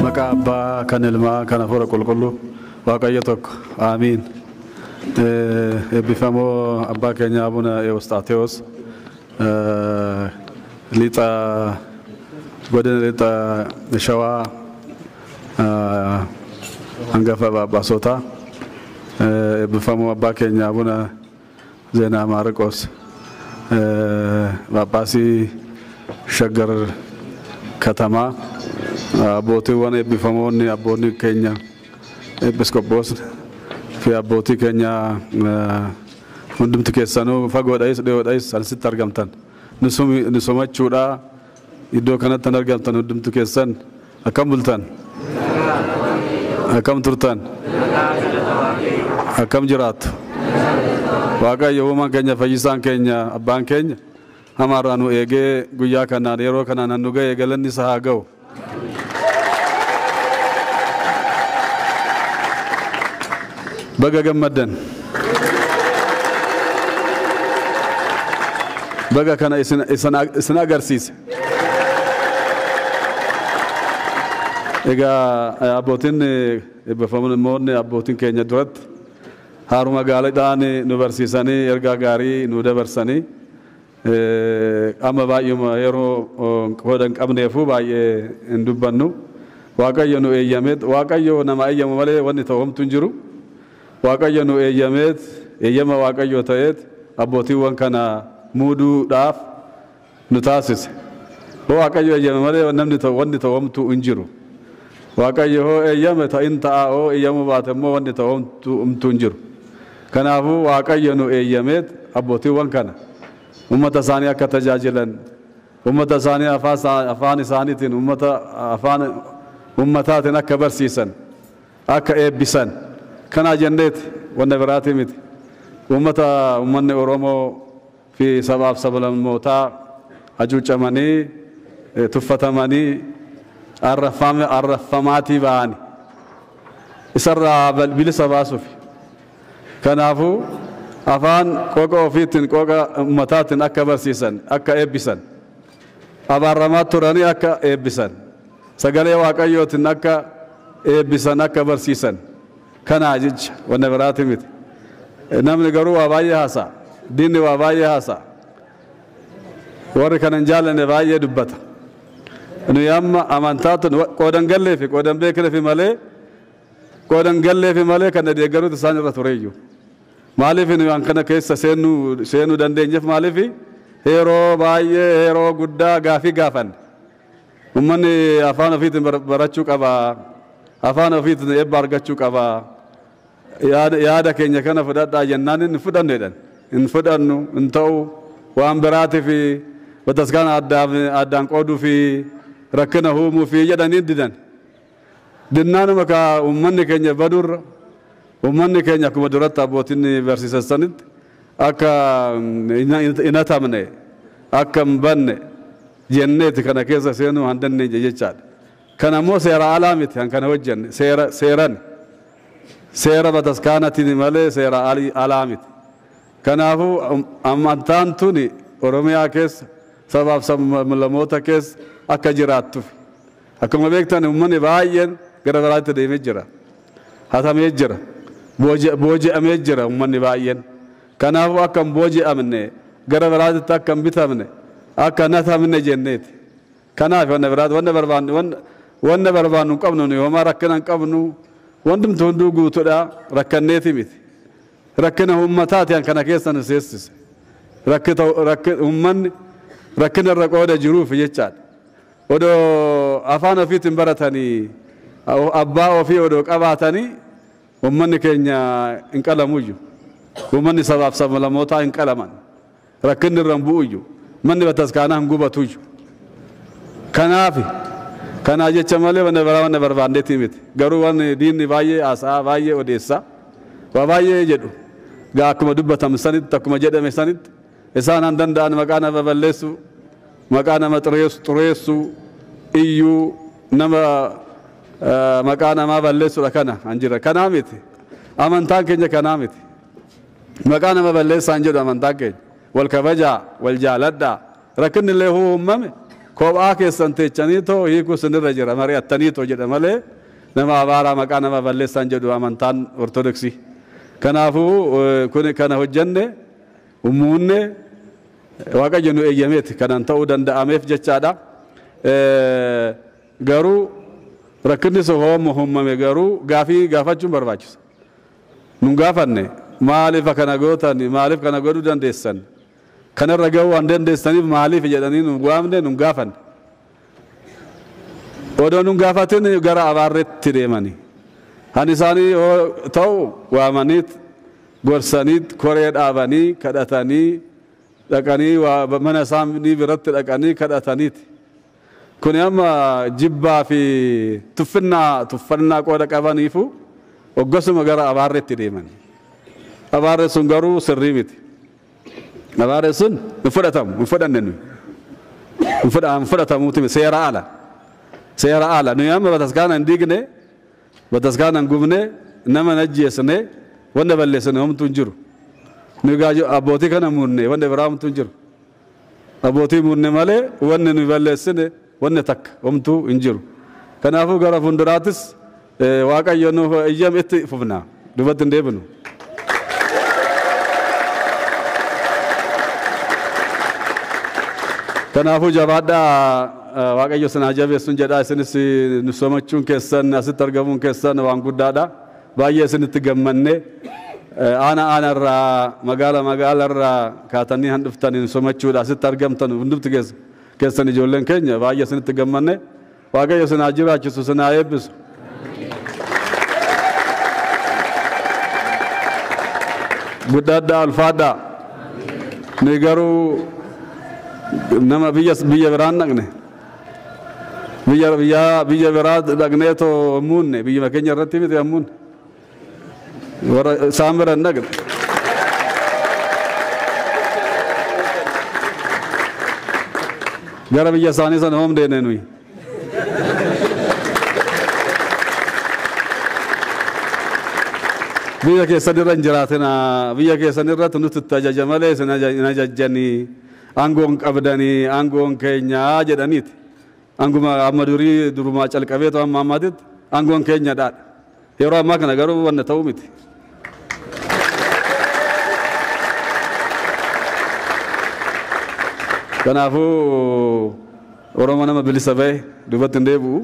Maka Abba kan ilma kan afura qulqullu waaqayyotok amin. Bifamo Abba keenya Abuna Eustatheos lita godina lita shawa hangafa babasota bifamo Abba keenya Abuna Zena Marcos babasi shagar katama aboti wan ebifamoni aboni Kenya episkopos fi aboti Kenya hundum tikesanu fagodais deodais salsit targamtan nisoma chuda iddo kanat targamtan hundum tikesan akam bultan akam turtan akam jirat waga yoma Kenya fayisan Kenya abban Kenya amaranu ege guya kana yero kana nanuga egelanni sahagaw baga gammadan baga kana isna agarsiis ega abotin befamun moonne abotin Kenya durat haruma galadani nu barsisani erga gari nu dabarsani amma baayuma yero kodan qabneefu baaye indubbannu waaqayyo nu eeyyamet waaqayyo nama eeyyamu male wanni tawamtu jiru waaqayyo nu eeyyamet eeyyama waaqayyo ta'et abootiiwwan kana muudu dhaaf nu taasise waaqayyo eeyyama male namni wanni tawamtu injiru waaqayyo ho eeyyama ta inta o eeyyamu baatamo wanni tawamtu injiru kanaafu waaqayyo nu eeyyamet abootiiwwan kana ummata sani akka tajajilan ummata sani afaan isaaniitiin ummataatiin akka barsiisan akka eebbisan kana jenneet wanna biraati miti ummanni Oromoo fi sabaaf sablammoota hacuucamanii tuffatamanii arrafamaatii ba'ani isarraa bilisa baasuuf kanaafu afaan qoqa ofiitiin qoqa ummataatiin akka barsiisan akka eebbisan abaaramaa turanii akka eebbisan sagalee waaqayyootiin akka eebbisan akka barsiisan kana jecha wanna biraati miti namni garuu waa baay'ee haasa diinni waa baay'ee haasa warri kanan jaallanne baay'ee dubbata nu yamma amantaatun qoodan gallee fi qoodan beekne fi malee qoodan gallee fi malee kan deeggaruutu isaan irra tureeyyu maaliif nu waan kana keessa seenuu dandeenyeef maaliif yeroo baay'ee yeroo guddaa gaafii gaafan ummanni afaan ofiitiin barachuu qaba afaan ofiitiin eebba argachuu qaba yaada keenya kana fudhadhaa jennaan hin fudhanneedhan hin fudhannu hin ta'u waan biraati fi bataskaana addaan qooduu fi rakkina huumuu fi jedhanii didan dinnaanuma ka ummanni keenya badurra ummanni keenya akkuma duratti abbootiin barsiisanitti akka inatamne akka mbanne jenneeti kana keessa seenuu handannee jechaadha kana immoo seera alaa miti han kana hojjenne seera bataskaanatiin malee seera alaa miti kanaafu amantaan tuni Oromiyaa keessa sabaaf sablammoota keessa akka jiraattuuf akkuma beektan ummanni baay'een gara biraatti deemee jira hatamee jira booji'amee jira ummanni baay'een kanaafu akka booji'amne gara biraatti akka bitamne akka natamne jenneeti kanaaf wanna barbaannu qabnu nu yooma rakkina qabnu wandumtu hunduu guutuudha rakkanneeti miti rakkina ummataati kana keessa nu seessise ummanni rakkina irra qooda jiruuf jechaadha odoo afaan ofiitiin baratanii abbaa ofii odoo qabaatanii ummanni keenya hin qalamuyyu ummanni sabaaf sablammootaa hin qalaman rakkinni irra bu'uyyu manni bataskaanaa hin gubatuyyu kanaafi kana jecha malee wanna barbaanneeti miti garuu wanni diinni baay'ee haasaa baay'ee odeessa waa baay'ee jedhu gaa akkuma dubbatame sanitti akkuma jedhame sanitti isaan han danda'an maqaa nama balleessu maqaa nama xureessu iyyuu nama maqaa namaa balleessuudha kana hanjira kanaa miti amantaan keenya kanaa miti maqaa nama balleessaan jedhu amantaan keenya wal kabajaa wal jaaladhaa rakkinni illee uumame kophaa keessan teechanii too hiikuu sinirra jira mari'attanii too jedha malee nama abaaraa maqaa nama balleessaan jedhu amantaan ortodoksii kanaafuu kun kana hojjenne umuunne waaqayyo nu eeyyameeti kanan ta'uu danda'ameef jechaadha garuu rakkinni sohoomu uumame garuu gaafii gaafachuun barbaachisa nun gaafanne maaliif kana gootan maaliif kana godhuu dandeessan kanarra ga'uu waan dandeessaniif maaliif jedhanii nun waamne nun gaafanne odoo nun gaafatin gara abaarretti deemanii han isaanii ta'u waamaniit gorsaniit koree dhaabanii kadhatanii dhaqanii mana isaanii biratti dhaqanii kadhataniiti kun amma jibbaa fi tuffannaa qooda qabaniifu oggosuma gara abaarretti deemanii abaarre sun garuu sirrii miti abaarre sun hin fudhatamuuti seera ala nuyi amma bataskaana hin diigne bataskaana hin gubne nama hin ajjeesne wanda balleessine homtuu hin jiru nuyi gaaju abbootii kana muunne wanda biraa homtuu hin jiru abbootii muunne malee wanni nuyi balleessine wanni takka homtuu hin jiru kanaafuu gara fuulduraattis waaqayyo nu eeyyam itti fufna dubatti hin deebinu kanaafuu jabaadhaa waaqayyo sana jabeessuun jedhaa isinis nu somachuun keessan asitti argamuun keessan waan guddaadha baay'ee isinitti gammanne aanarraa magaalarraa kaatanii han dhuftanii somachuudha asitti argamtan hundumti keessan ijoolleen keenya baay'ee isinitti gammanne waaqayyo sana jiraachisu sana eebbisu guddaadhaa ulfaadhaa ni garuu nama biyya biraan dhaqne biyya biraa dhaqnee too muunne biyya keenya irratti miti ammuun warra isaan bira hin dhaqne gara biyya isaanii sana hoom deene nuyi biyya keessan irra hin jiraatina biyya keessan irratti nuti itti ajaja malee isin hin ajajjanii aangoon qabdanii aangoon keenyaa jedhaniiti anguma amma durumaa calqabee to amma ammatitti aangoon keenya dhaadha yeroo ammaa kana garuu wanna ta'uu miti kanaafuu oromoo nama bilisa ba'e dubatti hin deebi'u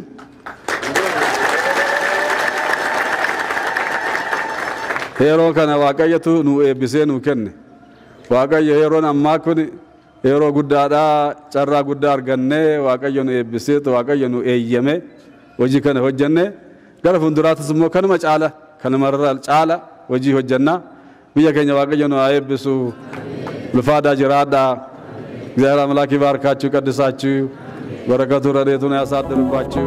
yeroo kana waaqayyotu nu eebbisee nu kenne waaqayyo yeroon ammaa kun yeroo guddaadha carraa guddaa arganne waaqayyo nu eebbisee waaqayyo nu eeyyame hojii kana hojjenne gara fuulduraattis immoo kanuma caala hojii hojjenna biyya keenya waaqayyo nu haa eebbisu ulfaadaa jiraadhaa እግዚአብሔር አምላክ ይባርካችሁ ቀድሳችሁ በረከቱ ረድኤቱን ያሳድርባችሁ